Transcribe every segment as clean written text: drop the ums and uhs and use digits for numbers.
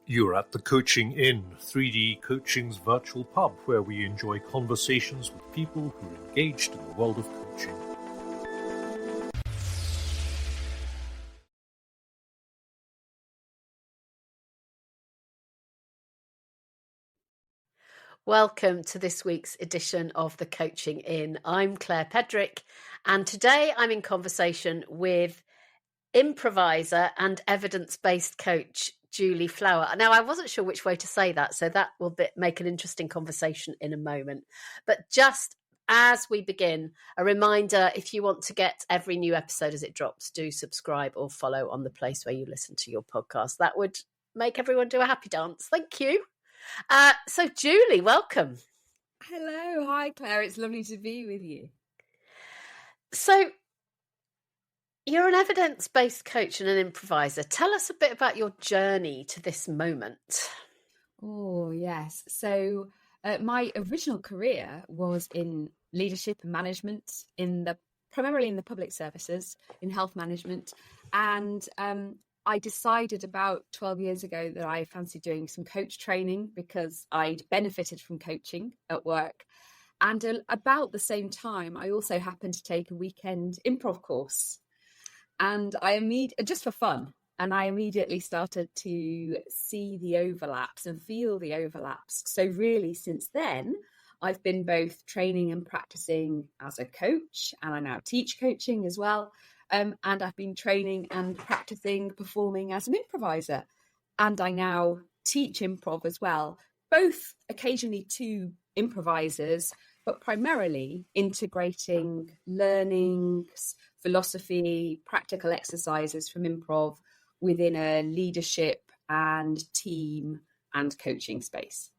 You're at the Coaching Inn, 3D Coaching's virtual pub, where we enjoy conversations with people who are engaged in the world of coaching. Welcome to this week's edition of the Coaching Inn. I'm Claire Pedrick, and today I'm in conversation with improviser and evidence-based coach Julie Flower. Now, I wasn't sure which way to say that, so that will make an interesting conversation in a moment. But just as we begin, a reminder, if you want to get every new episode as it drops, do subscribe or follow on the place where you listen to your podcast. That would make everyone do a happy dance. Thank you. So, Julie, welcome. Hello. Hi, Claire. It's lovely to be with you. So, you're an evidence-based coach and an improviser. Tell us a bit about your journey to this moment. Oh, yes. So my original career was in leadership and management, primarily in the public services, in health management. And I decided about 12 years ago that I fancied doing some coach training because I'd benefited from coaching at work. And about the same time, I also happened to take a weekend improv course. And just for fun, and I immediately started to see the overlaps and feel the overlaps. So really, since then, I've been both training and practicing as a coach, and I now teach coaching as well. And I've been training and practicing performing as an improviser. And I now teach improv as well, both occasionally to improvisers, but primarily integrating learnings, philosophy, practical exercises from improv within a leadership and team and coaching space.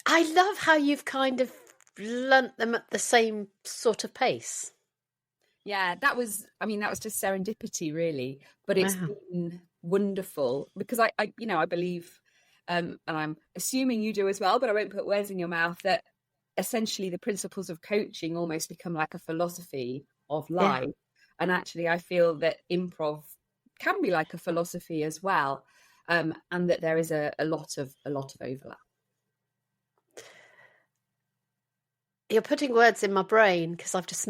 I love how you've kind of learnt them at the same sort of pace. Yeah, that was just serendipity, really. But it's been wonderful because I believe, and I'm assuming you do as well, but I won't put words in your mouth, that essentially the principles of coaching almost become like a philosophy of life. Yeah. And actually, I feel that improv can be like a philosophy as well, and that there is a lot of overlap. You're putting words in my brain because I've just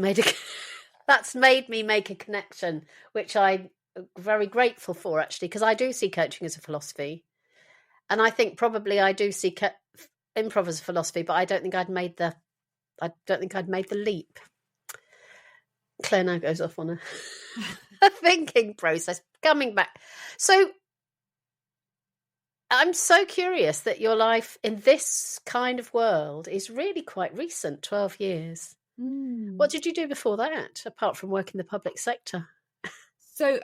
that's made me make a connection, which I'm very grateful for, actually, because I do see coaching as a philosophy, and I think probably I do see improv as a philosophy, but I don't think I'd made the leap. Claire now goes off on a thinking process, coming back. So I'm so curious that your life in this kind of world is really quite recent, 12 years. What did you do before that, apart from work in the public sector? So,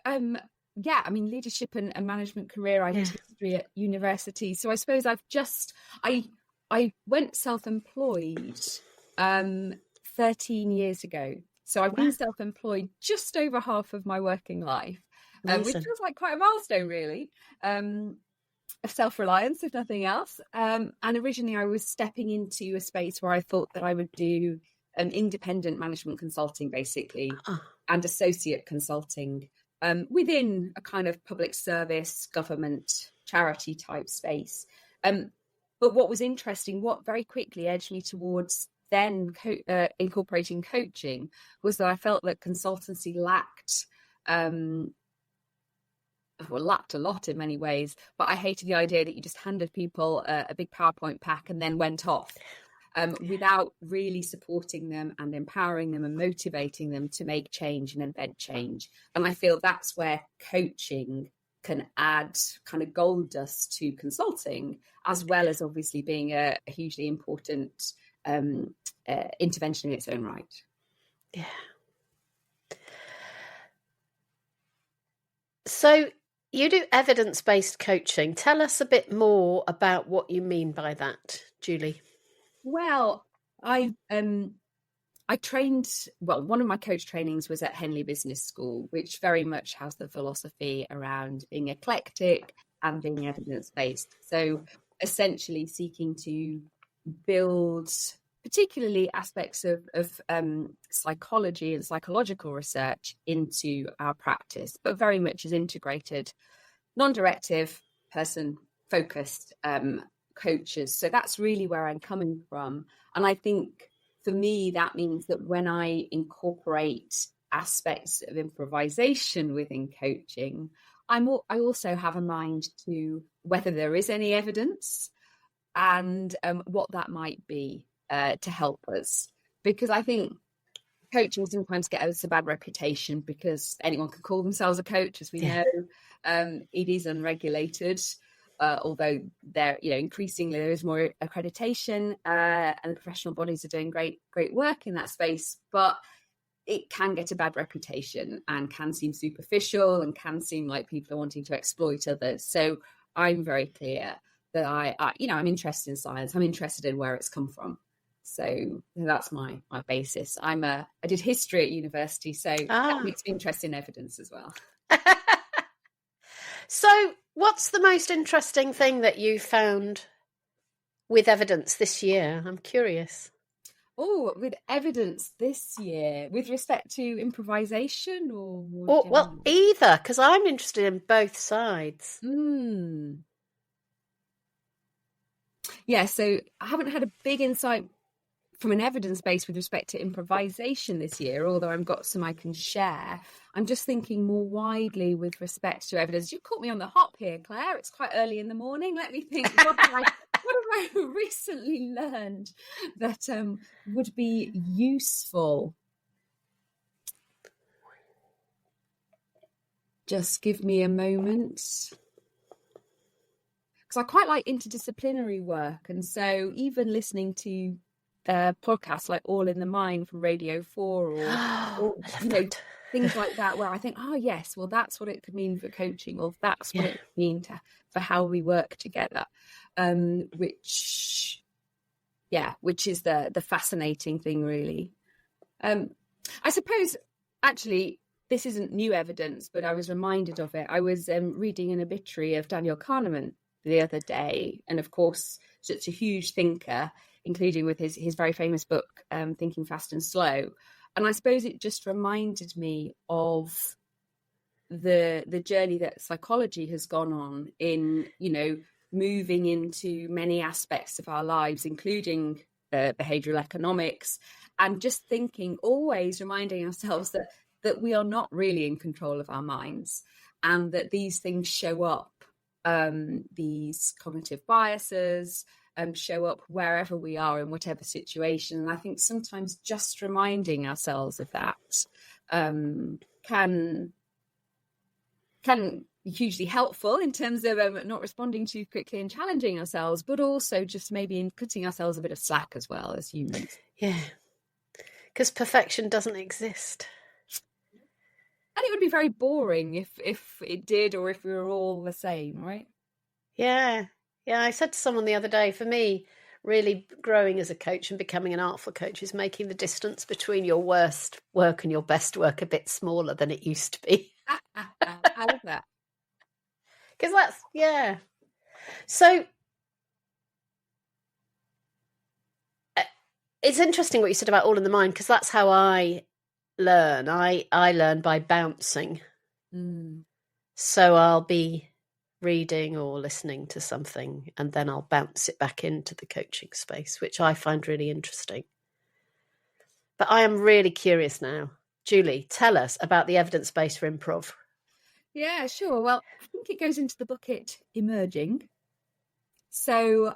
leadership and management career. I did history at university. So I suppose I went self-employed 13 years ago. So I've been self-employed just over half of my working life, which feels like quite a milestone, really, of self-reliance, if nothing else. And originally I was stepping into a space where I thought that I would do independent management consulting, basically, and associate consulting within a kind of public service, government, charity type space. But what was interesting, what very quickly edged me towards then incorporating coaching, was that I felt that consultancy lacked a lot in many ways, but I hated the idea that you just handed people a big PowerPoint pack and then went off without really supporting them and empowering them and motivating them to make change and invent change. And I feel that's where coaching can add kind of gold dust to consulting, as well as obviously being a hugely important intervention in its own right. Yeah. So you do evidence-based coaching. Tell us a bit more about what you mean by that, Julie. Well, I trained, one of my coach trainings was at Henley Business School, which very much has the philosophy around being eclectic and being evidence-based. So essentially seeking to build particularly aspects of psychology and psychological research into our practice, but very much as integrated, non-directive, person focused coaches. So that's really where I'm coming from. And I think for me, that means that when I incorporate aspects of improvisation within coaching, I also have a mind to whether there is any evidence and what that might be to help us. Because I think coaching sometimes gets a bad reputation because anyone can call themselves a coach, as we know. It is unregulated, although increasingly there is more accreditation, and the professional bodies are doing great work in that space. But it can get a bad reputation and can seem superficial and can seem like people are wanting to exploit others. So I'm very clear that I'm interested in science. I'm interested in where it's come from. So that's my basis. I did history at university, so that makes me interested in evidence as well. So what's the most interesting thing that you found with evidence this year? I'm curious. Oh, with evidence this year, with respect to improvisation or well, either, because I'm interested in both sides. Yeah, so I haven't had a big insight from an evidence base with respect to improvisation this year, although I've got some I can share. I'm just thinking more widely with respect to evidence. You caught me on the hop here, Claire. It's quite early in the morning. Let me think. What have I recently learned that would be useful? Just give me a moment. Because I quite like interdisciplinary work. And so even listening to podcasts like All in the Mind from Radio 4 or things like that, where I think, oh, yes, well, that's what it could mean for coaching, or that's what it could mean for how we work together, which is the fascinating thing, really. I suppose, actually, this isn't new evidence, but I was reminded of it. I was reading an obituary of Daniel Kahneman the other day, and of course, such a huge thinker, including with his very famous book, Thinking Fast and Slow. And I suppose it just reminded me of the journey that psychology has gone on in, moving into many aspects of our lives, including behavioral economics, and just always reminding ourselves that we are not really in control of our minds, and that these things show up, these cognitive biases, show up wherever we are in whatever situation. And I think sometimes just reminding ourselves of that can be hugely helpful in terms of not responding too quickly and challenging ourselves, but also just maybe in putting ourselves a bit of slack as well as humans. Yeah, because perfection doesn't exist. And it would be very boring if it did, or if we were all the same, right? Yeah. Yeah, I said to someone the other day, for me, really growing as a coach and becoming an artful coach is making the distance between your worst work and your best work a bit smaller than it used to be. I love that. Because that's, So it's interesting what you said about All in the Mind, because that's how I learn. I learn by bouncing. So I'll be reading or listening to something, and then I'll bounce it back into the coaching space, which I find really interesting. But I am really curious now. Julie, tell us about the evidence base for improv. Yeah, sure. Well, I think it goes into the bucket emerging. So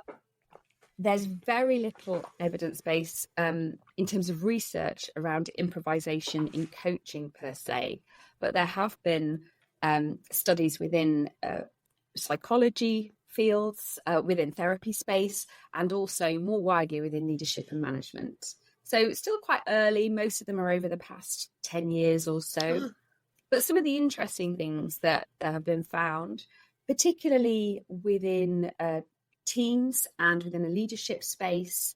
there's very little evidence base in terms of research around improvisation in coaching per se, but there have been studies within psychology fields, within therapy space, and also more widely within leadership and management. So it's still quite early. Most of them are over the past 10 years or so. But some of the interesting things that have been found, particularly within teams and within a leadership space,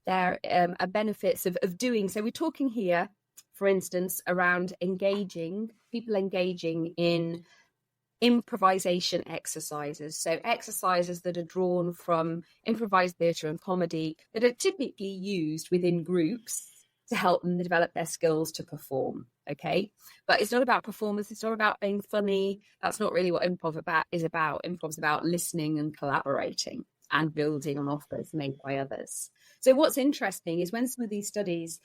there are benefits of doing. So we're talking here, for instance, around people engaging in improvisation exercises. So exercises that are drawn from improvised theatre and comedy that are typically used within groups to help them develop their skills to perform. Okay. But it's not about performance. It's not about being funny. That's not really what is about. Improv's about listening and collaborating and building on offers made by others. So what's interesting is when some of these studies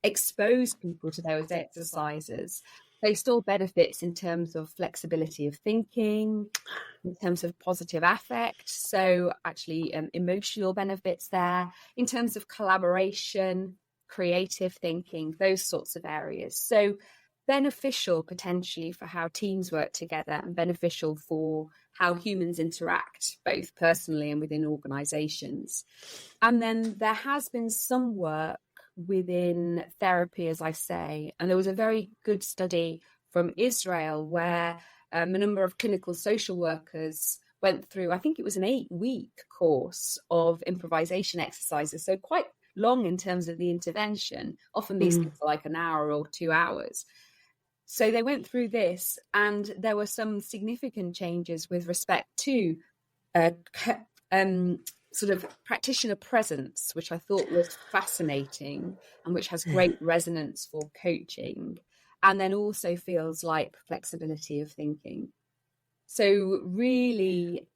expose people to those exercises, they saw benefits in terms of flexibility of thinking, in terms of positive affect, so actually emotional benefits there, in terms of collaboration, creative thinking, those sorts of areas. So beneficial potentially for how teams work together and beneficial for how humans interact, both personally and within organizations. And then there has been some work within therapy, as I say, and there was a very good study from Israel where a number of clinical social workers went through, I think it was an 8-week course of improvisation exercises, so quite long in terms of the intervention. Often these things are like an hour or 2 hours. So they went through this, and there were some significant changes with respect to sort of practitioner presence, which I thought was fascinating and which has great resonance for coaching, and then also feels like flexibility of thinking. So really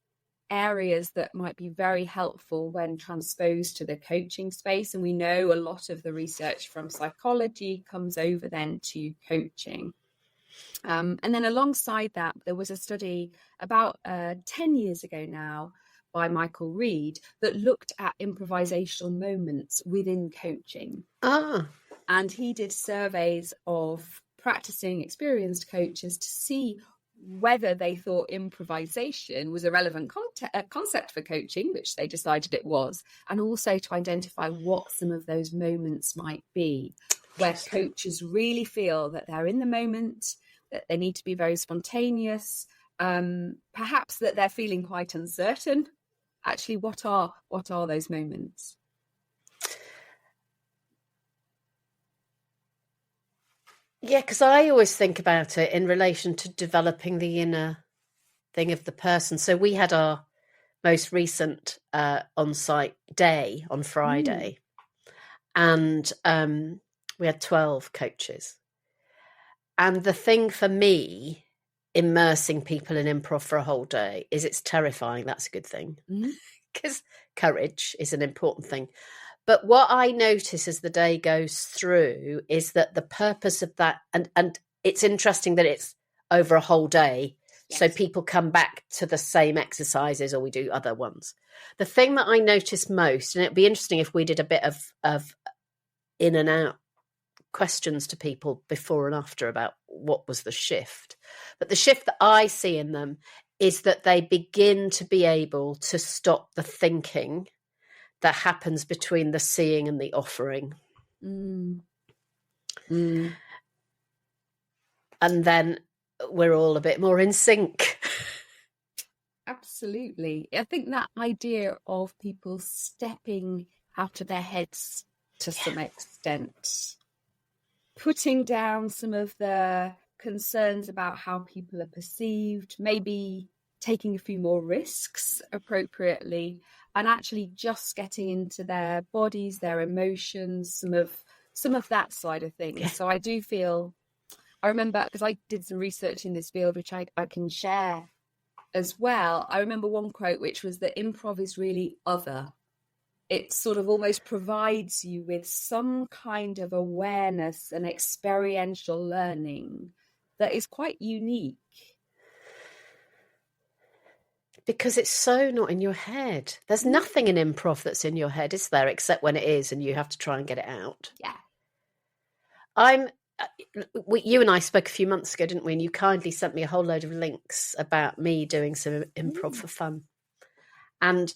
areas that might be very helpful when transposed to the coaching space. And we know a lot of the research from psychology comes over then to coaching. And then alongside that, there was a study about 10 years ago now by Michael Reed that looked at improvisational moments within coaching. And he did surveys of practicing experienced coaches to see whether they thought improvisation was a relevant concept for coaching, which they decided it was, and also to identify what some of those moments might be, where coaches really feel that they're in the moment, that they need to be very spontaneous, perhaps that they're feeling quite uncertain. Actually, what are those moments? Yeah, because I always think about it in relation to developing the inner thing of the person. So we had our most recent on-site day on Friday, and we had 12 coaches. And the thing for me, immersing people in improv for a whole day, is it's terrifying. That's a good thing, because courage is an important thing. But what I notice as the day goes through is that the purpose of that, and it's interesting that it's over a whole day, so people come back to the same exercises, or we do other ones. The thing that I notice most, and it'd be interesting if we did a bit of in and out questions to people before and after about what was the shift. But the shift that I see in them is that they begin to be able to stop the thinking that happens between the seeing and the offering. And then we're all a bit more in sync. Absolutely. I think that idea of people stepping out of their heads to some extent, putting down some of the concerns about how people are perceived, maybe taking a few more risks appropriately, and actually just getting into their bodies, their emotions, some of that side of things. Yeah. So I do feel, I remember, because I did some research in this field, which I can share as well. I remember one quote, which was that improv is really other. It sort of almost provides you with some kind of awareness and experiential learning that is quite unique. Because it's so not in your head. There's nothing in improv that's in your head, is there? Except when it is, and you have to try and get it out. Yeah. You and I spoke a few months ago, didn't we? And you kindly sent me a whole load of links about me doing some improv for fun. And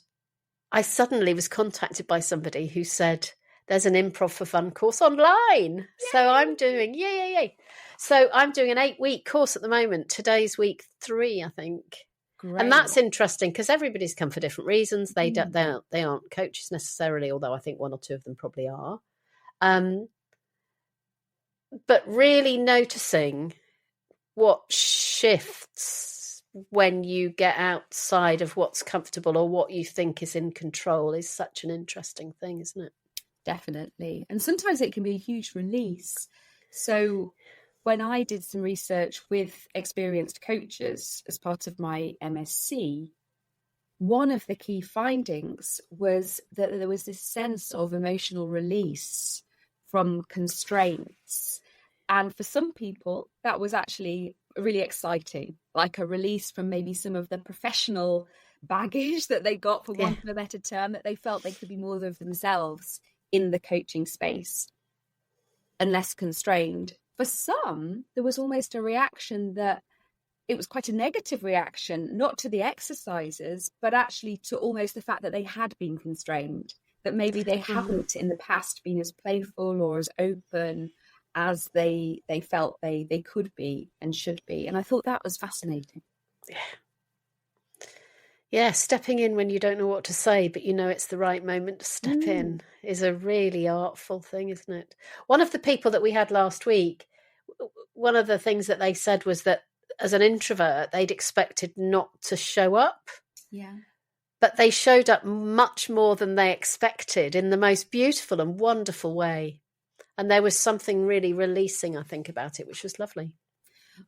I suddenly was contacted by somebody who said, there's an improv for fun course online. Yay! So I'm doing, yay. So I'm doing an 8-week course at the moment. Today's week 3, I think. Great. And that's interesting because everybody's come for different reasons. They aren't coaches necessarily, although I think 1 or 2 of them probably are. But really noticing what shifts when you get outside of what's comfortable or what you think is in control is such an interesting thing, isn't it? Definitely. And sometimes it can be a huge release. So when I did some research with experienced coaches as part of my MSc, one of the key findings was that there was this sense of emotional release from constraints. And for some people, that was actually really exciting, like a release from maybe some of the professional baggage that they got, for want of a better term, that they felt they could be more of themselves in the coaching space and less constrained. For some, there was almost a reaction that it was quite a negative reaction, not to the exercises, but actually to almost the fact that they had been constrained, that maybe they haven't in the past been as playful or as open as they felt they could be and should be. And I thought that was fascinating. Yeah, stepping in when you don't know what to say, but you know it's the right moment to step in is a really artful thing, isn't it? One of the people that we had last week, one of the things that they said was that as an introvert, they'd expected not to show up. Yeah. But they showed up much more than they expected in the most beautiful and wonderful way. And there was something really releasing, I think, about it, which was lovely.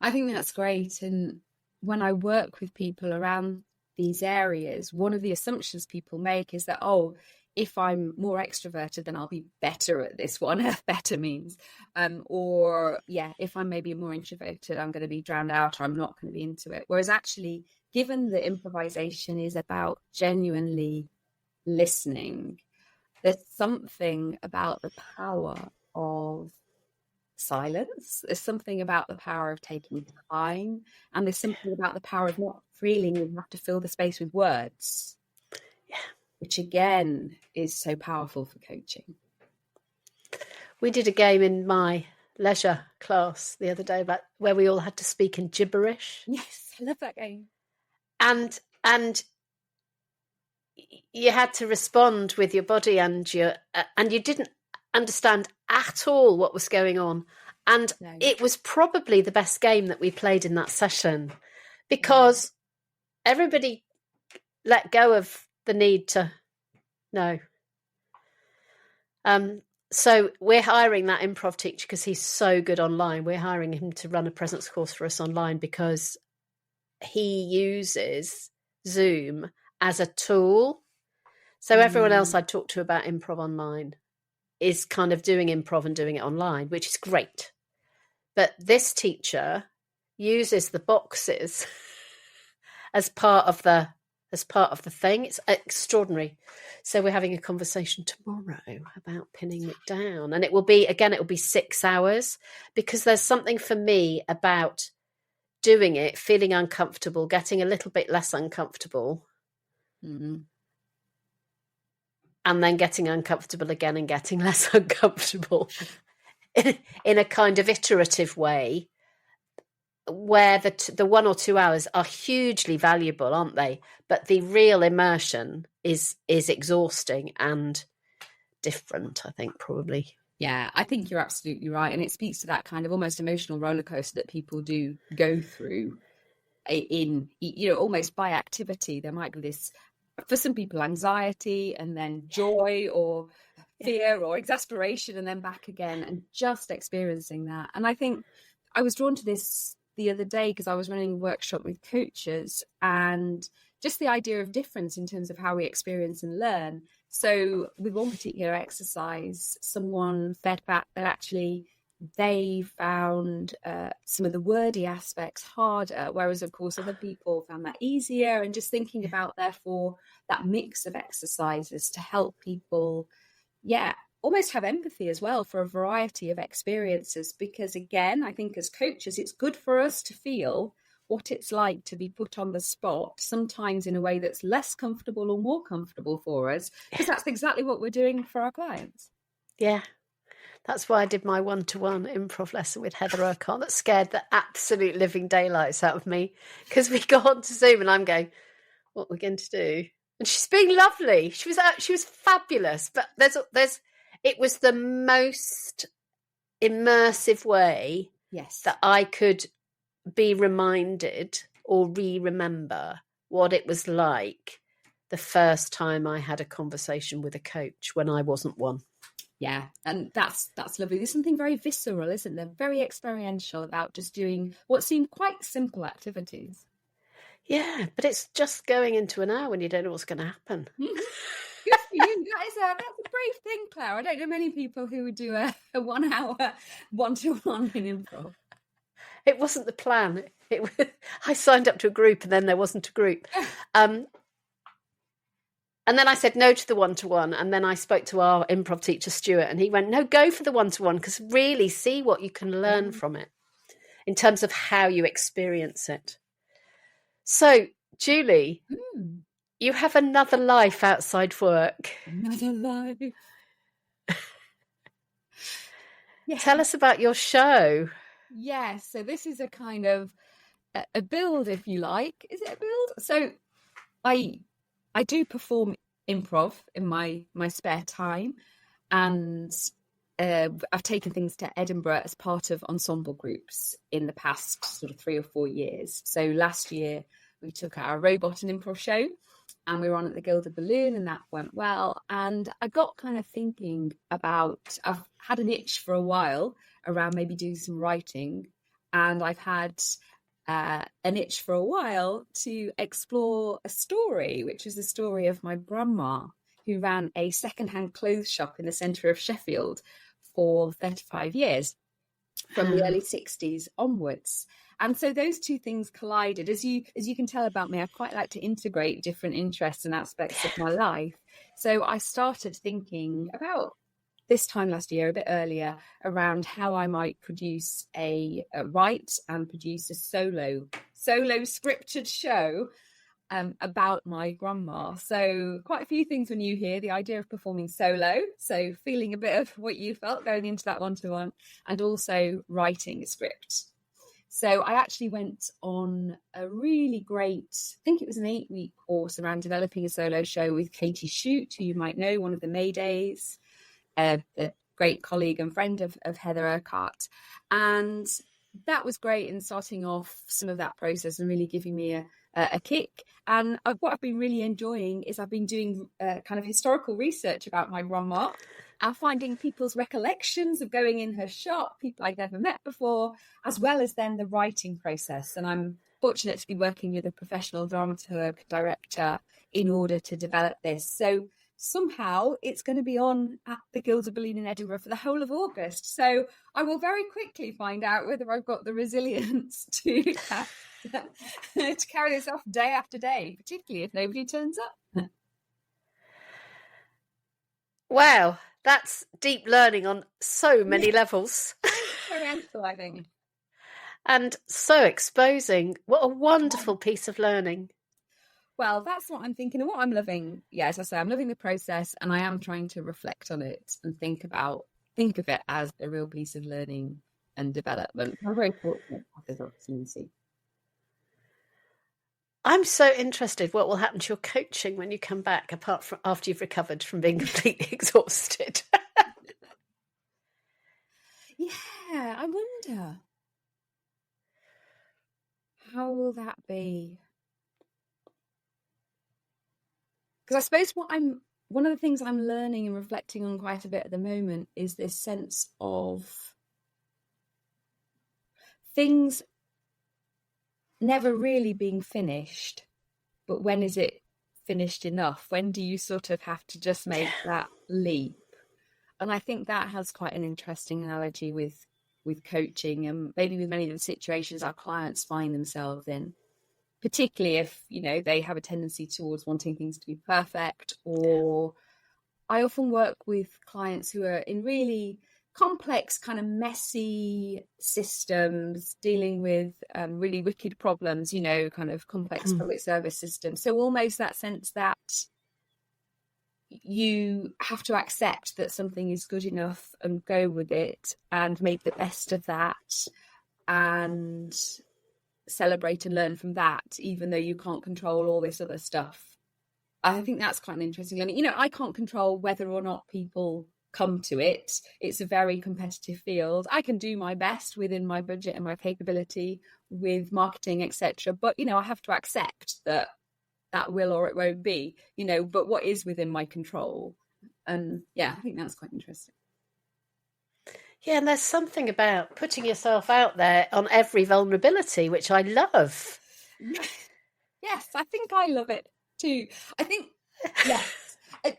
I think that's great. And when I work with people around these areas, one of the assumptions people make is that, oh, if I'm more extroverted, then I'll be better at this one. Better means. If I'm maybe more introverted, I'm going to be drowned out, or I'm not going to be into it. Whereas actually, given that improvisation is about genuinely listening, there's something about the power of silence. There's something about the power of taking time. And there's something about the power of not feeling you have to fill the space with words. Yeah. Which again is so powerful for coaching. We did a game in my leisure class the other day about where we all had to speak in gibberish. Yes, I love that game. And you had to respond with your body, and you didn't understand at all what was going on. And it was probably the best game that we played in that session, because everybody let go of the need to know. So we're hiring that improv teacher because he's so good online. We're hiring him to run a presence course for us online because he uses Zoom as a tool. So everyone else I talked to about improv online is kind of doing improv and doing it online, which is great. But this teacher uses the boxes as part of the thing. It's extraordinary. So we're having a conversation tomorrow about pinning it down. And it will be 6 hours, because there's something for me about doing it, feeling uncomfortable, getting a little bit less uncomfortable, and then getting uncomfortable again and getting less uncomfortable in a kind of iterative way, where the 1 or 2 hours are hugely valuable, aren't they? But the real immersion is exhausting and different, I think, probably. Yeah, I think you're absolutely right. And it speaks to that kind of almost emotional roller coaster that people do go through in, almost by activity. There might be this, for some people, anxiety, and then joy or fear or exasperation, and then back again, and just experiencing that. And I think I was drawn to this the other day because I was running a workshop with coaches, and just the idea of difference in terms of how we experience and learn. So with one particular exercise, someone fed back that actually they found some of the wordy aspects harder, whereas of course other people found that easier. And just thinking about, therefore, that mix of exercises to help people, almost have empathy as well for a variety of experiences. Because again, I think as coaches, it's good for us to feel what it's like to be put on the spot, sometimes in a way that's less comfortable or more comfortable for us, because that's exactly what we're doing for our clients. Yeah. That's why I did my 1-to-1 improv lesson with Heather Urquhart. That scared the absolute living daylights out of me, because we got onto Zoom and I'm going, what are we going to do? And she's being lovely. She was fabulous. But it was the most immersive way that I could be reminded or remember what it was like the first time I had a conversation with a coach when I wasn't one. Yeah, and that's lovely. There's something very visceral, isn't there? Very experiential about just doing what seem quite simple activities. Yeah, but it's just going into an hour when you don't know what's going to happen. Good for you. That's a brave thing, Claire. I don't know many people who would do a 1 hour one-to-one in improv. It wasn't the plan. I signed up to a group and then there wasn't a group. And then I said no to the one-to-one. And then I spoke to our improv teacher, Stuart, and he went, no, go for the one-to-one, because really see what you can learn from it in terms of how you experience it. So, Julie, you have another life outside work. Another life. Yeah. Tell us about your show. Yes, so this is a kind of a build, if you like. Is it a build? So I do perform improv in my spare time, and I've taken things to Edinburgh as part of ensemble groups in the past sort of 3 or 4 years. So last year we took our robot and improv show, and we were on at the Gilded Balloon, and that went well. And I got kind of thinking about, I've had an itch for a while around maybe doing some writing, and I've had an itch for a while to explore a story, which is the story of my grandma, who ran a secondhand clothes shop in the centre of Sheffield for 35 years, from the early 60s onwards. And so those two things collided. As you can tell about me, I quite like to integrate different interests and aspects of my life. So I started thinking about this time last year, a bit earlier, around how I might write and produce a solo scripted show about my grandma. So quite a few things when you hear the idea of performing solo, so feeling a bit of what you felt going into that one-to-one, and also writing a script. So I actually went on a really great, I think it was an 8-week course around developing a solo show with Katie Shute, who you might know, one of the Maydays, a great colleague and friend of Heather Urquhart. And that was great in starting off some of that process and really giving me a kick. And what I've been really enjoying is I've been doing kind of historical research about my grandma, and finding people's recollections of going in her shop, people I'd never met before, as well as then the writing process. And I'm fortunate to be working with a professional dramaturg director in order to develop this. So somehow it's going to be on at the Gilded Balloon in Edinburgh for the whole of August. So I will very quickly find out whether I've got the resilience to carry this off day after day, particularly if nobody turns up. Wow, that's deep learning on so many levels. Very answer, I think. And so exposing. What a wonderful piece of learning. Well, that's what I'm thinking and what I'm loving. Yeah, as I say, I'm loving the process, and I am trying to reflect on it and think of it as a real piece of learning and development. I'm very fortunate to have this opportunity. I'm so interested what will happen to your coaching when you come back, apart from after you've recovered from being completely exhausted. Yeah, I wonder. How will that be? Because I suppose one of the things I'm learning and reflecting on quite a bit at the moment is this sense of things never really being finished, but when is it finished enough? When do you sort of have to just make that leap? And I think that has quite an interesting analogy with coaching, and maybe with many of the situations our clients find themselves in, particularly if, they have a tendency towards wanting things to be perfect. Or I often work with clients who are in really complex, kind of messy systems, dealing with really wicked problems, kind of complex public service systems. So almost that sense that you have to accept that something is good enough and go with it and make the best of that and celebrate and learn from that, even though you can't control all this other stuff. I think that's quite an interesting learning. I can't control whether or not people come to it. It's a very competitive field. I can do my best within my budget and my capability with marketing, etc. But, I have to accept that will or it won't be, but what is within my control. And yeah, I think that's quite interesting. Yeah, and there's something about putting yourself out there on every vulnerability, which I love. Yes, I think I love it too. I think, yes,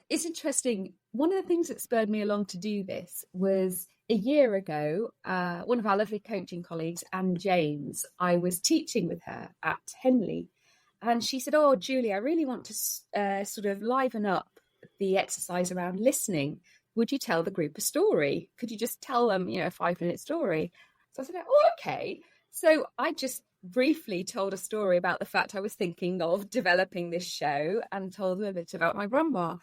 it's interesting. One of the things that spurred me along to do this was a year ago, one of our lovely coaching colleagues, Anne James, I was teaching with her at Henley. And she said, "Oh, Julie, I really want to sort of liven up the exercise around listening. Would you tell the group a story? Could you just tell them, a 5-minute story?" So I said, "Oh, okay." So I just briefly told a story about the fact I was thinking of developing this show and told them a bit about my grandma.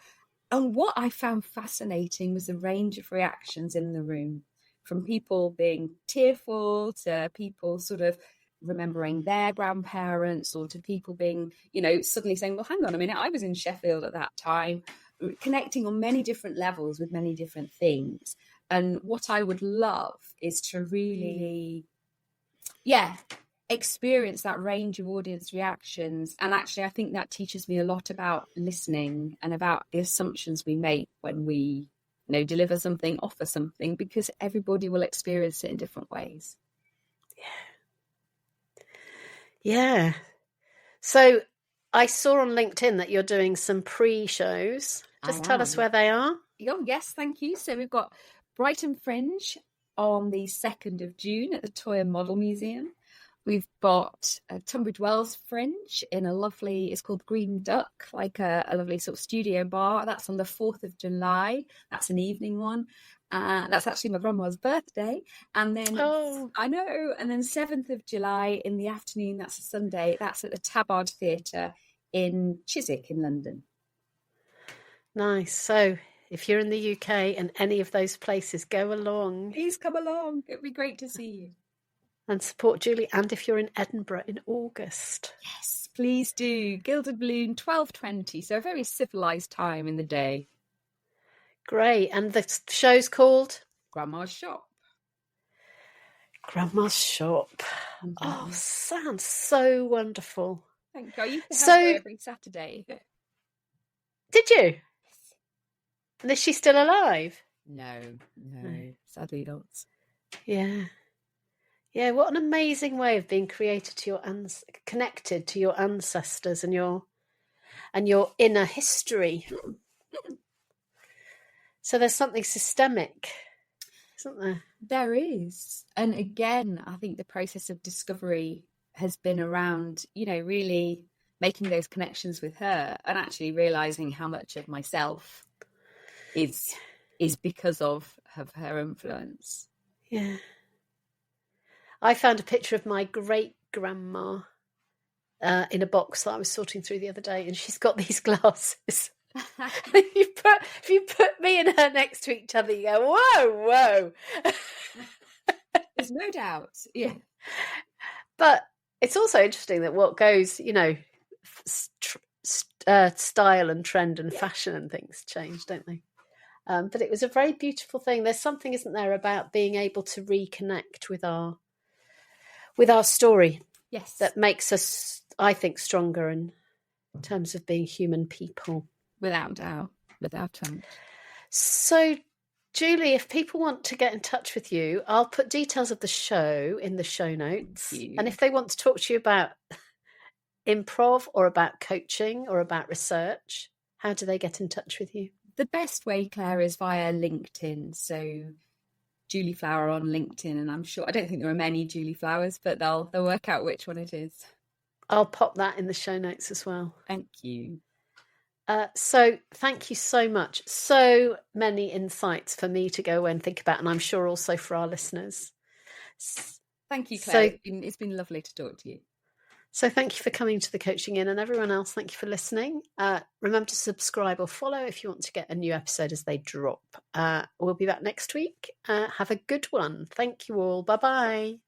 And what I found fascinating was the range of reactions in the room, from people being tearful to people sort of remembering their grandparents, or to people being, suddenly saying, "Well, hang on a minute, I was in Sheffield at that time," connecting on many different levels with many different things. And what I would love is to really, experience that range of audience reactions. And actually, I think that teaches me a lot about listening and about the assumptions we make when we, deliver something, offer something, because everybody will experience it in different ways. Yeah. So I saw on LinkedIn that you're doing some pre-shows. Just tell us where they are. Oh, yes, thank you. So we've got Brighton Fringe on the 2nd of June at the Toy and Model Museum. We've got Tunbridge Wells Fringe in it's called Green Duck, like a lovely sort of studio bar. That's on the 4th of July. That's an evening one. That's actually my grandma's birthday. And then, I know, and then 7th of July in the afternoon, that's a Sunday, that's at the Tabard Theatre in Chiswick in London. Nice. So if you're in the UK and any of those places, go along. Please come along. It'd be great to see you. And support Julie. And if you're in Edinburgh in August. Yes, please do. Gilded Balloon, 12:20. So a very civilised time in the day. Great. And the show's called? Grandma's Shop. Grandma's Shop. Mm-hmm. Oh, sounds so wonderful. Thank you. I used to have her every Saturday. Did you? Yes. And is she still alive? No, sadly not. Yeah. Yeah, what an amazing way of being connected to your ancestors and your inner history. So there's something systemic, isn't there? There is. And again, I think the process of discovery has been around, really making those connections with her and actually realising how much of myself is because of her influence. Yeah. I found a picture of my great-grandma in a box that I was sorting through the other day, and she's got these glasses. If you put me and her next to each other, you go, whoa. There's no doubt. Yeah. But it's also interesting that what goes, style and trend and fashion and things change, don't they? But it was a very beautiful thing. There's something, isn't there, about being able to reconnect with our story. Yes. That makes us, I think, stronger in terms of being human people. Without doubt. So, Julie, if people want to get in touch with you, I'll put details of the show in the show notes. And if they want to talk to you about improv or about coaching or about research, how do they get in touch with you? The best way, Claire, is via LinkedIn. So Julie Flower on LinkedIn, and I don't think there are many Julie Flowers, but they'll work out which one it is. I'll pop that in the show notes as well. Thank you. So thank you so much. So many insights for me to go away and think about, and I'm sure also for our listeners. Thank you, Claire. So, it's been lovely to talk to you. So thank you for coming to the Coaching In, and everyone else, thank you for listening. Remember to subscribe or follow if you want to get a new episode as they drop. We'll be back next week. Have a good one. Thank you all. Bye-bye.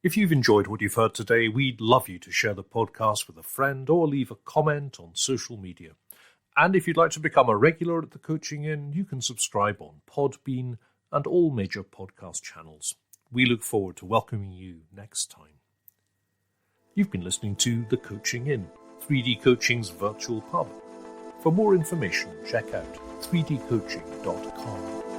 If you've enjoyed what you've heard today, we'd love you to share the podcast with a friend or leave a comment on social media. And if you'd like to become a regular at the Coaching In, you can subscribe on Podbean and all major podcast channels. We look forward to welcoming you next time. You've been listening to The Coaching In, 3D Coaching's virtual pub. For more information, check out 3dcoaching.com.